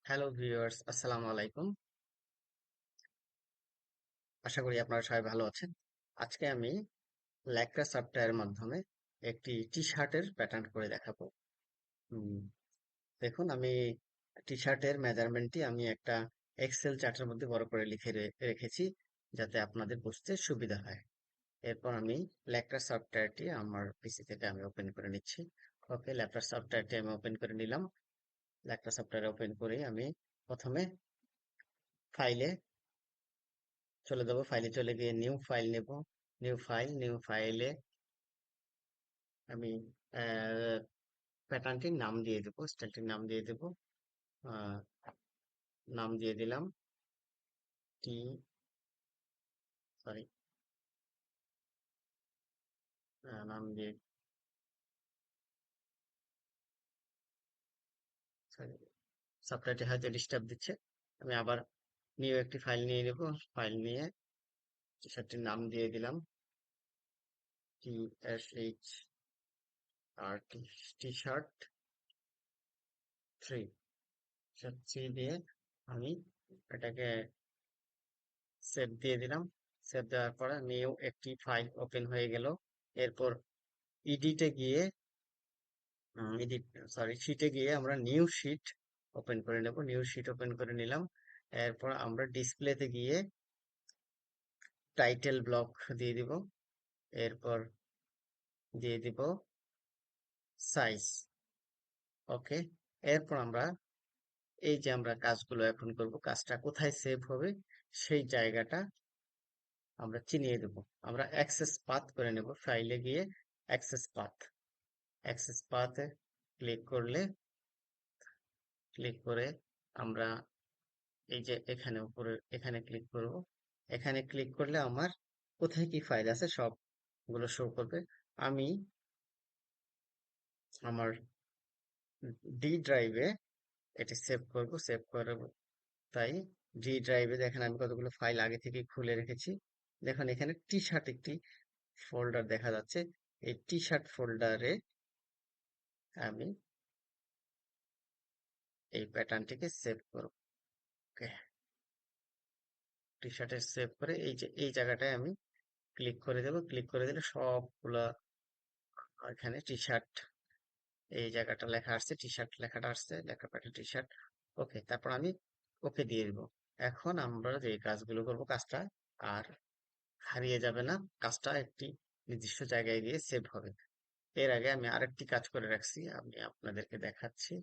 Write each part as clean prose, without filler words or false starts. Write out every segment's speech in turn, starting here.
Hello viewers, আসসালামু আলাইকুম। আশা করি আপনারা সবাই ভালো আছেন। আজকে আমি ল্যাকড়া সফটওয়্যারের মাধ্যমে একটি টি শার্টের প্যাটার্ন করে দেখাবো। উম, দেখুন, আমি টি শার্টের মেজারমেন্টটি আমি একটা এক্সেল চার্টের মধ্যে বড় করে লিখে রেখেছি, যাতে আপনাদের বুঝতে সুবিধা হয়। এরপর আমি ল্যাকড়া সফটওয়্যারটি আমার পিসি থেকে আমি ওপেন করে নিচ্ছি। ওকে, ল্যাকড়া সফটওয়্যারটি আমি ওপেন করে নিলাম। ল্যাকড়া সফটওয়্যার ওপেন করে আমি প্রথমে ফাইলে চলে যাব। ফাইলে চলে গিয়ে নিউ ফাইল নেব। নিউ ফাইলে আমি প্যাটার্নটির নাম দিয়ে দেবো, স্টাইলটির নাম দিয়ে দেবো। আহ, নাম দিয়ে দিলাম টি, সরি, নাম দিয়ে, সরি, সফটওয়্যারটি হয়তো ডিস্টার্ব দিচ্ছে। আমি আবার নিউ একটি ফাইল নিয়ে নেব। ফাইল নিয়ে টি শার্টটির নাম দিয়ে দিলাম TSHRT, টি শার্ট 3, দিয়ে আমি এটাকে সেভ দিয়ে দিলাম। সেভ দেওয়ার পরে নিউ একটি ফাইল ওপেন হয়ে গেল। এরপর ইডিটে গিয়ে এডিট, সরি, শিটে গিয়ে আমরা নিউ শিট ওপেন করে নেব। নিউ শিট ওপেন করে নিলাম। এরপর আমরা ডিসপ্লেতে গিয়ে টাইটেল ব্লক দিয়ে দিব। এরপর দিয়ে দিব সাইজ। ওকে, এরপর আমরা এই যে আমরা কাজগুলো এখন করব, কাজটা কোথায় সেভ হবে সেই জায়গাটা আমরা চিনিয়ে দেব। আমরা অ্যাক্সেস পাথ করে নেব। ফাইলে গিয়ে অ্যাক্সেস পাথে ক্লিক করলে, ক্লিক করে আমরা এই যে এখানে উপরে এখানে ক্লিক করব। এখানে ক্লিক করলে আমার কোথায় কি ফাইল আছে সবগুলো শো করবে। আমি আমার ডি ড্রাইভে এটি সেভ করব। সেভ করব, তাই ডি ড্রাইভে দেখেন আমি কতগুলো ফাইল আগে থেকে খুলে রেখেছি। দেখুন, এখানে টি শার্ট একটি ফোল্ডার দেখা যাচ্ছে। এই টি শার্ট ফোল্ডারে আমি এই প্যাটার্নটিকে সেভ করব। ওকে, টি শার্টে সেভ করে এই যে এই জায়গাটায় আমি ক্লিক করে দেবো। ক্লিক করে দিলে সবগুলা এখানে টি শার্ট, এই জায়গাটা লেখা আসছে, টি শার্ট লেখাটা আসছে, লেখা পাঠা টি শার্ট। ওকে, তারপর আমি ওকে দিয়ে দিব। এখন আমরা যে কাজগুলো করব, কাজটা আর হারিয়ে যাবে না। কাজটা একটি নির্দিষ্ট জায়গায় গিয়ে সেভ হবে। এর আগে আমি আরেকটি কাজ করে রাখছি, আমি আপনাদেরকে দেখাচ্ছি।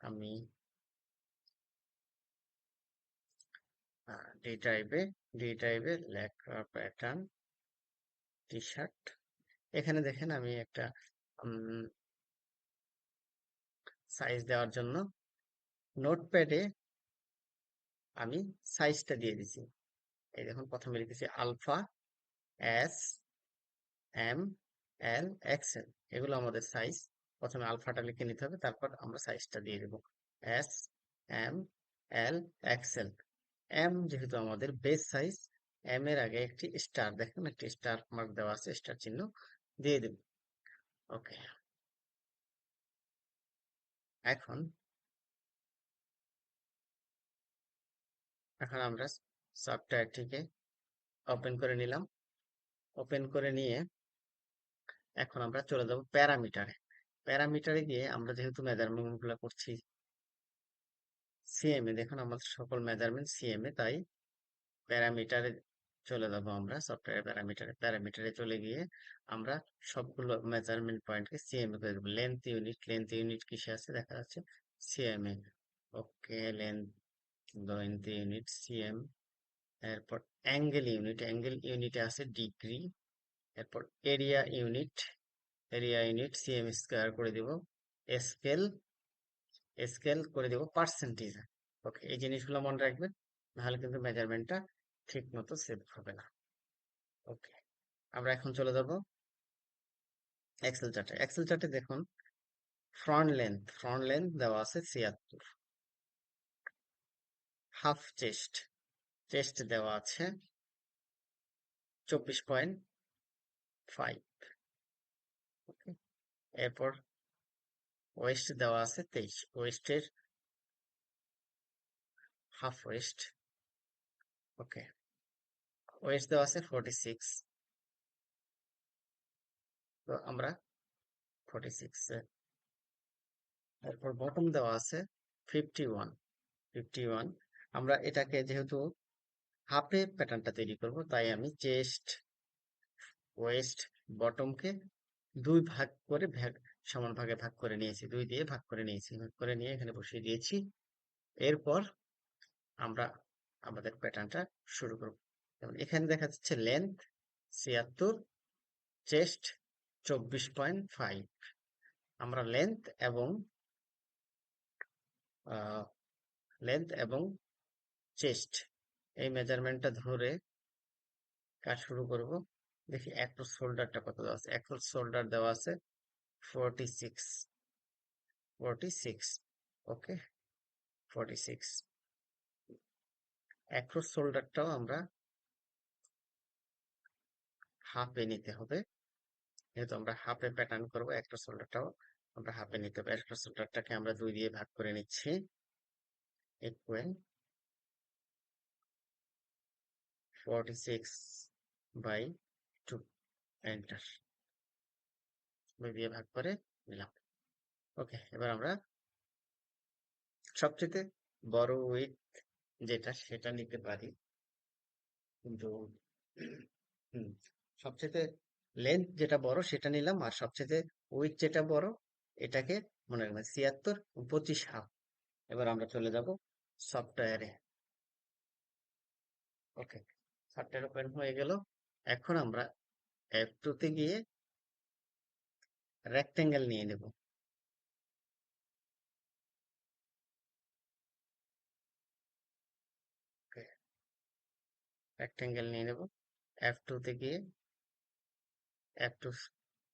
আমি ডি ড্রাইভে, লেখা প্যাটার্ন টি শার্ট, এখানে দেখেন আমি একটা সাইজ দেওয়ার জন্য নোটপ্যাডে আমি সাইজটা দিয়ে দিছি। এই দেখুন, প্রথমে লিখেছি আলফা, এস, এম, এল, এক্সেল। এগুলো আমাদের সাইজ। প্রথমে আলফাটা লিখে নিতে হবে, তারপর আমরা সাইজটা দিয়ে দেবো। এস, এম, এল, এক্সেল। এম যেহেতু আমাদের বেস সাইজ, এম এর আগে একটি স্টার, দেখুন একটি স্টার মার্ক দেওয়া আছে, স্টার চিহ্ন দিয়ে দেব। ওকে, এখন এখন আমরা সফটওয়্যারটিকে ওপেন করে নিলাম। ওপেন করে নিয়ে এখন আমরা চলে যাব প্যারামিটারে। প্যারামিটারে গিয়ে আমরা যেহেতু মেজারমেন্ট গুলো করছি সিএম এ, দেখুন আমাদের সকল মেজারমেন্ট সিএম এ, তাই প্যারামিটারে চলে যাব। আমরা সফটওয়্যার প্যারামিটারে চলে গিয়ে আমরা সবগুলো মেজারমেন্ট পয়েন্টকে সিএম এ করে দেবো। লেন্থ ইউনিট কিসে আছে দেখা যাচ্ছে, সিএম এ। ওকে, লেন্থ ইউনিট সিএম। এরপর অ্যাঙ্গেল ইউনিটে আছে ডিগ্রি। এরপর এরিয়া ইউনিট, সিএম স্কোয়ার করে দিব। স্কেল, করে দেব পার্সেন্টেজ। ওকে, এই জিনিসগুলো মনে রাখবেন, নাহলে কিন্তু মেজারমেন্টটা ঠিক মতো সেভ হবে না। ওকে, আমরা এখন চলে যাব এক্সেল চার্টে দেখুন, ফ্রন্ট লেন্থ দেওয়া আছে 76, হাফ চেস্ট দেওয়া আছে 24.5। ওকে, এরপর ওয়েস্ট দেওয়া আছে 23। ওয়েস্টের হাফ ওয়েস্ট। ওকে, ওয়েস্ট দেওয়া আছে 46, তো আমরা 46, তারপর বটম দেওয়া আছে 51, 51। আমরা এটাকে যেহেতু হাফে প্যাটার্নটা তৈরি করব, তাই আমি চেস্ট, ওয়েস্ট, বটমকে দুই ভাগ করে সমান ভাগে ভাগ করে নিয়েছি, দুই দিয়ে ভাগ করে নিয়েছি, ভাগ করে নিয়ে এখানে বসিয়ে দিয়েছি। এরপর আমরা আমাদের প্যাটার্নটা শুরু করব। যেমন এখানে দেখা যাচ্ছে লেন্থ 76, চেস্ট 24.5। আমরা লেন্থ এবং চেস্ট এই মেজারমেন্টটা ধরে কাজ শুরু করব। দেখি অ্যাক্রস শোল্ডারটা কত দেওয়া আছে। অ্যাক্রস শোল্ডার দেওয়া আছে 46, 46। ওকে, 46। অ্যাক্রস শোল্ডারটাও আমরা হাফে নিতে হবে, যেহেতু আমরা হাফে প্যাটার্ন করবো। অ্যাক্রস শোল্ডারটাও আমরা হাফে নিতে হবে। অ্যাক্রস শোল্ডারটাকে আমরা দুই দিয়ে ভাগ করে নিচ্ছি, ইকুয়াল 46/2, এন্টার। দুই দিয়ে ভাগ করে নিলাম। ওকে, এবার আমরা সবচেয়ে বড় উইথ যেটা সেটা নিতে পারি, কিন্তু হুম, সবচেয়ে লেন্থ যেটা বড় সেটা নিলাম, আর সবচেয়ে উইথ যেটা বড় এটাকে মনে রাখবেন 76, 25 হাফ। এবার আমরা চলে যাব সফটওয়্যারে। ওকে, সফটওয়্যার ওপেন হয়ে গেল। এখন আমরা F2 তে গিয়ে রেক্টেঙ্গেল নিয়ে নেব। রেক্টেঙ্গেল নিয়ে নেব। F2 তে গিয়ে F2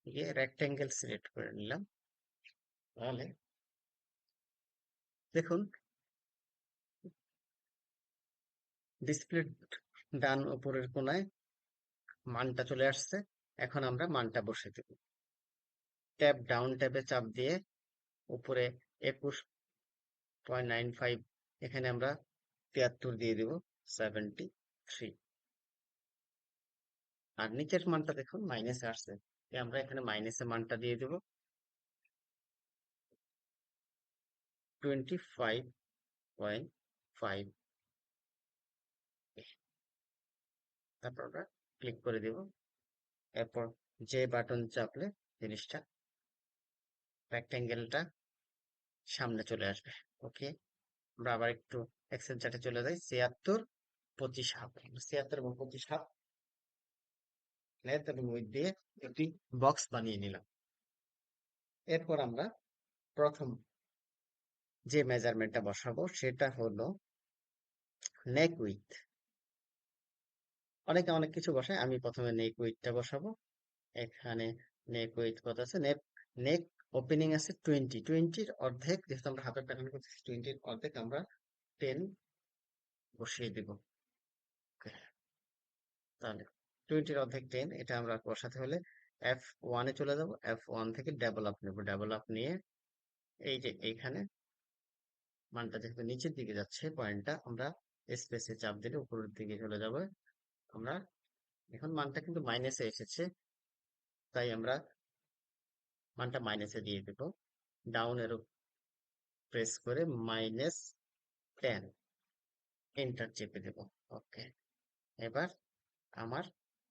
গিয়ে রেক্টেঙ্গেল সিলেক্ট করে নিলাম। তাহলে দেখুন ডিসপ্লে ডান উপরের কোনায় মানটা চলে আসছে। এখন আমরা মানটা বসে দেব। ট্যাব ডাউন ট্যাবে চাপ দিয়ে উপরে 21.95, এখানে আমরা 73 দিয়ে দিব, 73। আর নিচের মানটা দেখুন মাইনাসে আসছে, আমরা এখানে মাইনাসে মানটা দিয়ে দেব 25.5। তারপর আমরা ক্লিক করে দেব। এরপর যে বাটন চাপলে জিনিসটা রেক্টেঙ্গেলটা সামনে চলে আসবে। ওকে, আমরা আবার একটু এক্সেল চার্টে চলে যাই। 76, 25 হাফ। 76 এবং 25 হাফ লেন্থ এবং উইডথ দিয়ে একটি বক্স বানিয়ে নিলাম। এরপর আমরা প্রথম যে মেজারমেন্টটা বসাবো সেটা হলো নেক উইথ। অনেকে অনেক কিছু বসায়, আমি প্রথমে নেক উইথটা বসাবো। এখানে নেক উইথ কত আছে? নেক ওপেনিং আছে 20, 20-র অর্ধেক, যেহেতু আমরা হাফের প্যাটার্ন করতেছি, 20-র অর্ধেক আমরা 10 বসিয়ে দিব। তাহলে 20-র অর্ধেক 10, এটা আমরা বসাতে হলে F1-এ চলে যাব। F1 থেকে ডেভেলপ নেব। ডেভেলপ নিয়ে এই যে এইখানে মানটা যেহেতু নিচের দিকে যাচ্ছে, পয়েন্টটা আমরা স্পেসে চাপ দিলে উপরের দিকে চলে যাবে। আমরা এখন মানটা কিন্তু মাইনাসে এসেছে, তাই আমরা মানটা মাইনাসে দিয়ে দেব। ডাউন এরো প্রেস করে -10, এন্টার চেপে দেব। ওকে, এবার আমার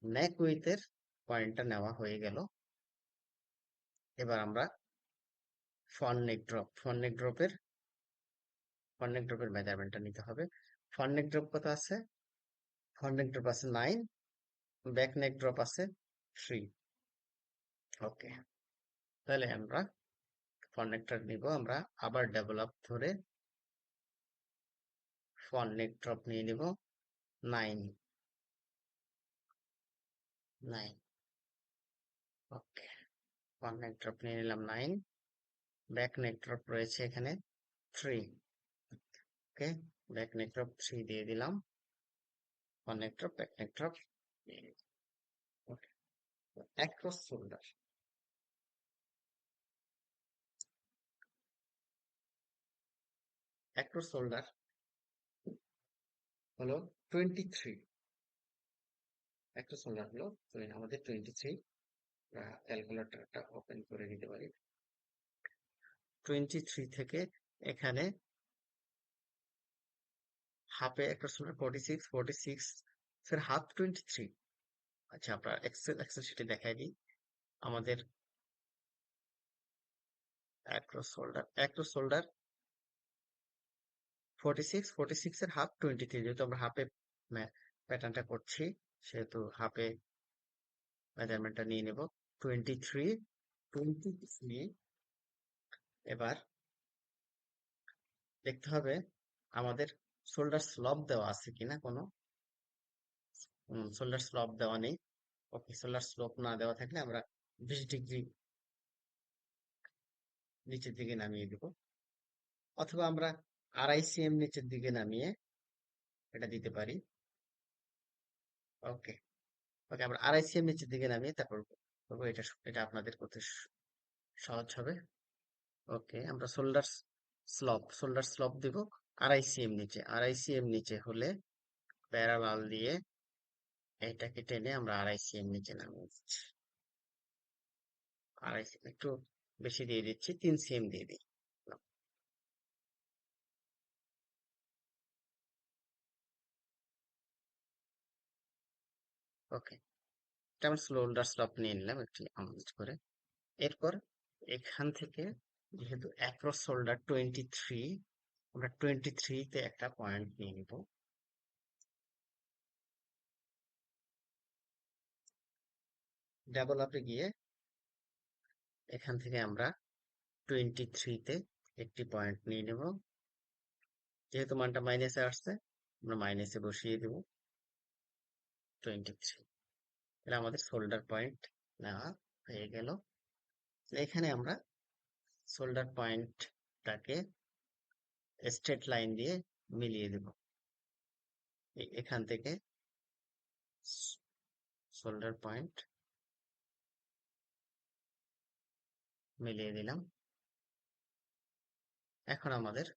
নেক উইথের পয়েন্টটা নেওয়া হয়ে গেল। এবার আমরা ফ্রন্ট নেক ড্রপের মেজারমেন্টটা নিতে হবে। ফ্রন্ট নেক ড্রপ কত আছে? ফ্রন্ট নেক ড্রপ আছে 9, ব্যাক নেক ড্রপ আছে 3। ওকে, তাহলে আমরা ফ্রন্ট নেকটা নিব। আমরা আবার ডেভেলপ ধরে ফ্রন্ট নেক ড্রপ নিয়ে নিব 9, 9। ওকে, ফ্রন্ট নেক ড্রপ নিয়ে নিলাম 9, ব্যাক নেক ড্রপ রয়েছে এখানে 3। ওকে, ব্যাক নেক ড্রপ 3 দিয়ে দিলাম। Front neck drop, back neck drop. Okay, across shoulder. Across shoulder হলো 23। একটা সোল্ডার হলো আমাদের 23। ক্যালকুলেটরটা ওপেন করে নিতে পারি। 23 থেকে এখানে হাফে একটা সোল্ডার 46, 46 এর হাফ 23। আচ্ছা, আমরা এক্সেল শিটে দেখাই দিই। আমাদের অ্যাক্রোস সোল্ডার 46, 46 এর হাফ 23। যেহেতু আমরা হাফে প্যাটার্নটা করছি, সেহেতু হাফে মেজারমেন্টটা নিয়ে নেব 23। 23 এবার দেখতে হবে আমাদের শোল্ডার স্লপ দেওয়া আছে কিনা কোনো। শোল্ডার স্লপ দেওয়া নেই। ওকে, শোল্ডার স্লোপ না দেওয়া থাকলে আমরা 20 ডিগ্রি নিচের দিকে নামিয়ে দেব, অথবা আমরা 2.5 cm নিচের দিকে নামিয়ে এটা দিতে পারি। ওকে, ওকে, আমরা 2.5 cm নিচের দিকে নামিয়ে তারপর করবো। এটা এটা আপনাদের করতে সহজ হবে। ওকে, আমরা শোল্ডার স্লপ দিব 2.5 cm নিচে। 2.5 cm নিচে হলে প্যারালাল দিয়ে এটাকে টেনে আমরা 2.5 cm নিচে নামিয়ে দিচ্ছি। 2.5 cm একটু বেশি দিয়ে দিচ্ছি, 3 cm দিয়ে দিই। ওকে, এটা আমরা শোল্ডার স্লপ নিয়ে নিলাম একটি আন্দাজ করে। এরপর এখান থেকে যেহেতু অ্যাক্রস শোল্ডার 23, আমরা 23 তে একটা পয়েন্ট নিয়ে নিব। ডাবল আপে গিয়ে এখান থেকে আমরা 23 তে একটি পয়েন্ট নিয়ে নেব। যেহেতু মানটা মাইনাসে আসছে, আমরা মাইনাসে বসিয়ে দেব 23। তাহলে আমাদের শোল্ডার পয়েন্ট নেওয়া হয়ে গেল। এখানে আমরা শোল্ডার পয়েন্টটাকে স্ট্রেট লাইন দিয়ে মিলিয়ে দেব। এখান থেকে শোল্ডার পয়েন্ট মিলিয়ে দিলাম। এখন আমাদের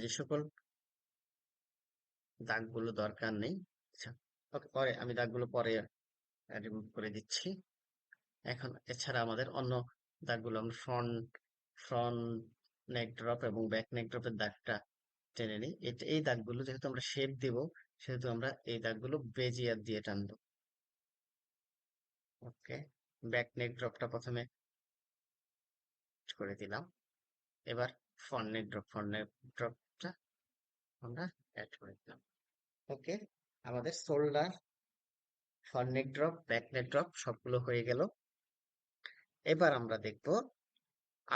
যে সকল দাগগুলো দরকার নেই, আচ্ছা, ওকে, পরে আমি দাগগুলো পরে রিমুভ করে দিচ্ছি। এখন এছাড়া আমাদের অন্য দাগগুলো আমরা ফ্রন্ট নেক ড্রপ এবং ব্যাক নেক ড্রপের দাগটা টেনে নিই। এই দাগগুলো যেহেতু আমরা শেপ দিব, সেহেতু আমরা এই দাগগুলো বেজিয়ার দিয়ে টানবো। ওকে, ব্যাক নেক ড্রপটা প্রথমে করে দিলাম। এবার ফ্রন্ট নেক ড্রপটা আমরা অ্যাড করে দিলাম। ওকে, আমাদের shoulder, front neck drop, back neck drop সবগুলো হয়ে গেল। এবার আমরা দেখব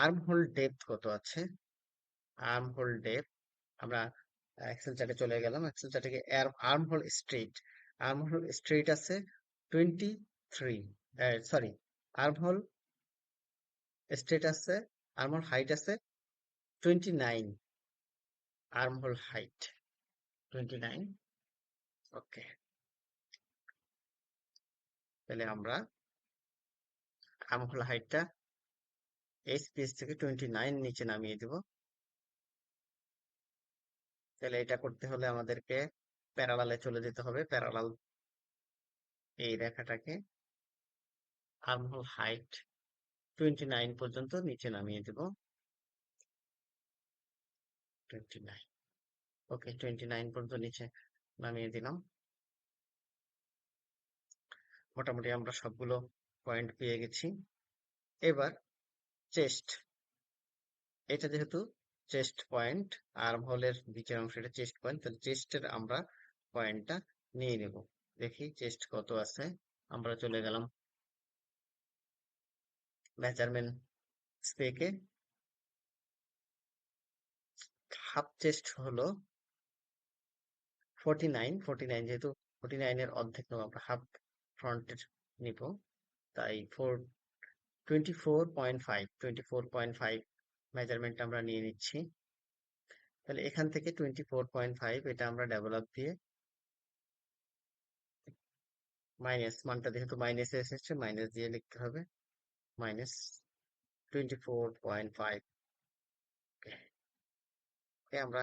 আর্ম হোল ডেপথ কত আছে। আর্ম হোল ডেপথ আমরা এক্সেল চার্টে চলে গেলাম। এক্সেল চার্টে গিয়ে আর্ম হোল স্ট্রেট আছে 23। সরি, আর্ম হোল স্ট্রেট আছে, আর্ম হোল হাইট আছে 29। Arm whole height 29। ওকে, তাহলে আমরা আর্ম হোল হাইটটা এই স্পেস থেকে 29 নিচে নামিয়ে দেব। তাহলে এটা করতে হলে আমাদেরকে প্যারালালে চলে যেতে হবে। প্যারালাল এই রেখাটাকে আর্মহোল হাইট 29 পর্যন্ত নিচে নামিয়ে দেব। 29। ওকে, 29 পর্যন্ত নিচে নামিয়ে দিলাম। মোটামুটি আমরা সবগুলো পয়েন্ট পেয়ে গেছি। এবার চেস্ট, এটা যেহেতু চেস্ট পয়েন্ট, আর্ম হোলের নিচের অংশটা চেস্ট পয়েন্ট, তাহলে চেস্টের আমরা পয়েন্টটা নিয়ে নেব। দেখি চেস্ট কত আছে। আমরা চলে গেলাম মেজারমেন্ট স্পেকে। হাফ চেস্ট হলো 49। যেহেতু 49 এর অর্ধেক নেব, আমরা হাফ ফ্রন্টের নিব, তাই 24.5 মেজারমেন্ট আমরা নিয়ে নিচ্ছি। তাহলে এখান থেকে 24.5 এটা আমরা ডেভেলপ দিয়ে মাইনাস, মানটা যেহেতু মাইনাসে এসেছে মাইনাস দিয়ে লিখতে হবে। মাইনাস 24.5। আমরা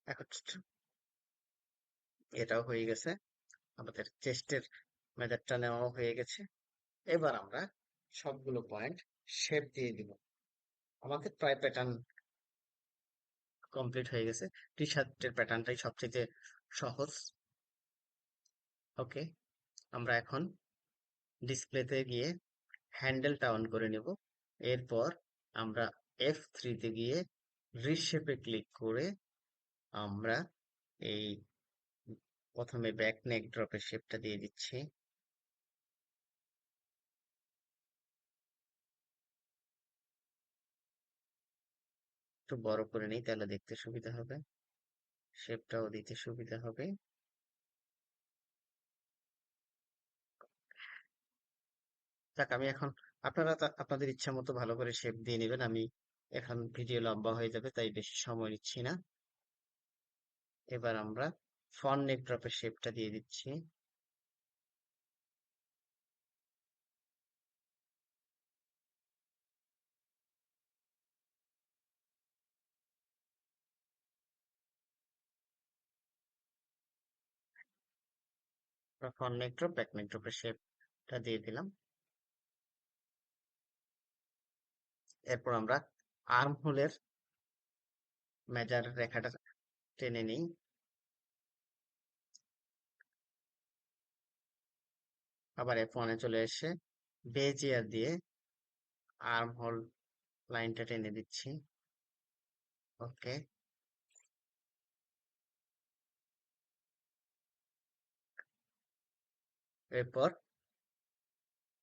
এখন এটাও হয়ে গেছে, আমাদের চেস্টের মেজারটা নেওয়াও হয়ে গেছে। এবার আমরা সবগুলো পয়েন্ট শেপ দিয়ে দিব। আমাদের প্রায় প্যাটার্ন কমপ্লিট হয়ে গেছে। টি শার্টের প্যাটার্নটাই সবচেয়ে সহজ। ওকে, আমরা এখন ডিসপ্লেতে গিয়ে হ্যান্ডেলটা অন করে নেব। এরপর আমরা F3 তে গিয়ে রিশেপে ক্লিক করে আমরা এই প্রথমে ব্যাক নেক ড্রপের শেপটা দিয়ে দিচ্ছি। একটু বড় করে নিই, তাহলে দেখতে সুবিধা হবে, শেপটাও দিতে সুবিধা হবে। যাক, আমি এখন আপনারা আপনাদের ইচ্ছা মতো ভালো করে শেপ দিয়ে নেবেন। আমি এখন ভিডিও লম্বা হয়ে যাবে, তাই বেশি সময় নিচ্ছি না। এবার আমরা ফ্রন্ট নেক ড্রপের শেপটা দিয়ে দিচ্ছি। Front neck drop, back neck ড্রপের শেপটা দিয়ে দিলাম। এরপর আমরা আর্ম হোলের মেজার রেখাটা টেনে নিই। আবার F1-এ চলে এসে বেজিয়ার দিয়ে আর্ম হোল লাইনটা টেনে দিচ্ছি। ওকে, এরপর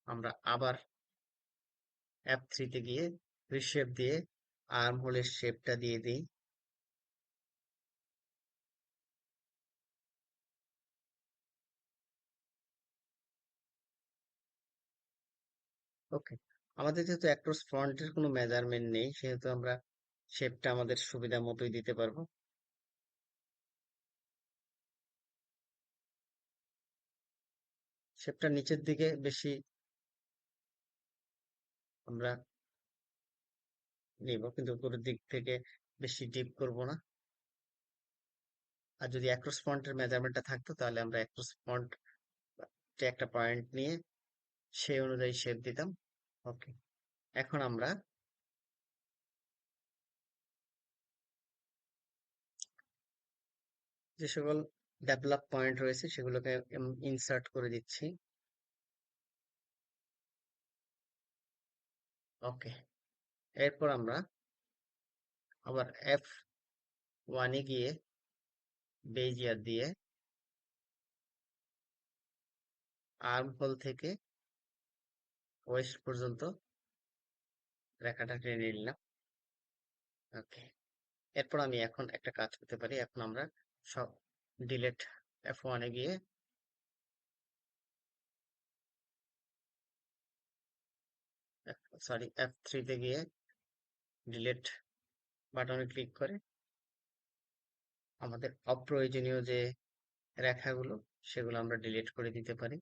আমরা আবার F3-তে গিয়ে রিশেপ দিয়ে আর্ম হোলের শেপটা দিয়ে দিই। ওকে, আমাদের যেহেতু অ্যাক্রস ফ্রন্টের কোনো মেজারমেন্ট নেই, সেহেতু আমরা শেপটা আমাদের সুবিধা মতোই দিতে পারবো। শেপটা নিচের দিকে বেশি আমরা নিব, কিন্তু উপরের দিক থেকে বেশি ডিপ করব না। আর যদি অ্যাক্রস ফ্রন্টের মেজারমেন্টটা থাকতো, তাহলে আমরা অ্যাক্রস ফ্রন্ট একটা পয়েন্ট নিয়ে সেই অনুযায়ী শেপ দিতাম। ওকে, এখন আমরা যে সকল ডেভেলপ পয়েন্ট রয়েছে সেগুলোকে ইনসার্ট করে দিচ্ছি। ওকে, এরপর আমরা আবার F1-এ গিয়ে বেজিয়ার দিয়ে আর্ম হোল থেকে ওয়েস্ট পর্যন্ত রেখাটা টেনে নিলাম। ওকে, এরপর আমি এখন একটা কাজ করতে পারি। এখন আমরা সব ডিলেট F1-এ গিয়ে F3-তে গিয়ে ডিলেট বাটনে ক্লিক করে আমাদের অপ্রয়োজনীয় যে রেখাগুলো সেগুলো আমরা ডিলিট করে দিতে পারি।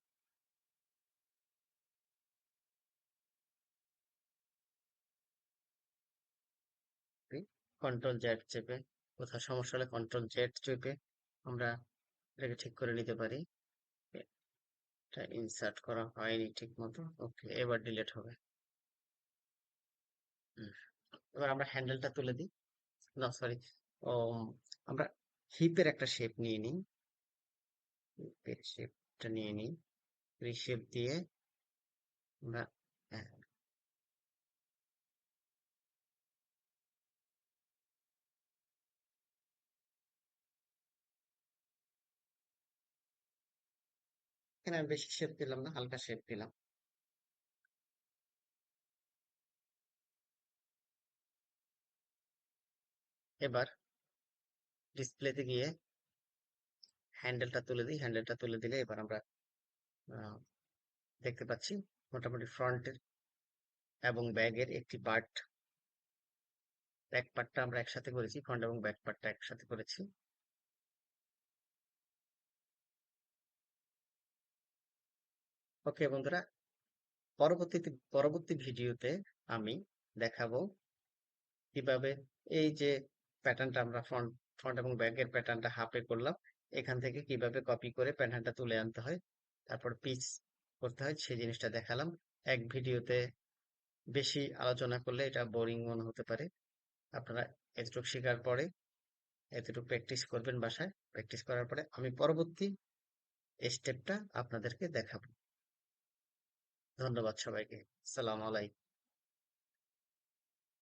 কন্ট্রোল জেড চেপে, কোথাও সমস্যা হলে কন্ট্রোল জেড চেপে আমরা এটাকে ঠিক করে নিতে পারি। এটা ইনসার্ট করা হয়নি ঠিক মতো। ওকে, এবার ডিলিট হবে। হুম, এবার আমরা হ্যান্ডেলটা তুলে দিই। না, সরি, ও, আমরা হিপের একটা শেপ নিয়ে নিই। হিপের শেপটা নিয়ে নিই, রিশেপ দিয়ে আমরা, হ্যাঁ, এখানে আমি বেশি শেপ দিলাম না, হালকা শেপ দিলাম। এবার ডিসপ্লেতে গিয়ে হ্যান্ডেলটা তুলে দিই। হ্যান্ডেলটা তুলে দিলে এবার আমরা আহ, দেখতে পাচ্ছি মোটামুটি ফ্রন্টের এবং ব্যাগের একটি পার্ট, ব্যাক পার্টটা আমরা একসাথে করেছি, ফ্রন্ট এবং ব্যাক পার্টটা একসাথে করেছি। ওকে বন্ধুরা, পরবর্তী ভিডিওতে আমি দেখাবো কিভাবে এই যে প্যাটার্নটা আমরা ফ্রন্ট ফ্রন্ট এবং ব্যাকের প্যাটার্নটা হাফে করলাম, এখান থেকে কিভাবে কপি করে প্যাটার্নটা তুলে আনতে হয়, তারপর পিচ করতে হয়, সেই জিনিসটা দেখালাম। এক ভিডিওতে বেশি আলোচনা করলে এটা বোরিং মনে হতে পারে। আপনারা এতটুকু শেখার পরে এতটুকু প্র্যাকটিস করবেন বাসায়। প্র্যাকটিস করার পরে আমি পরবর্তী স্টেপটা আপনাদেরকে দেখাবো। ধন্যবাদ সবাইকে। আসসালামু আলাইকুম।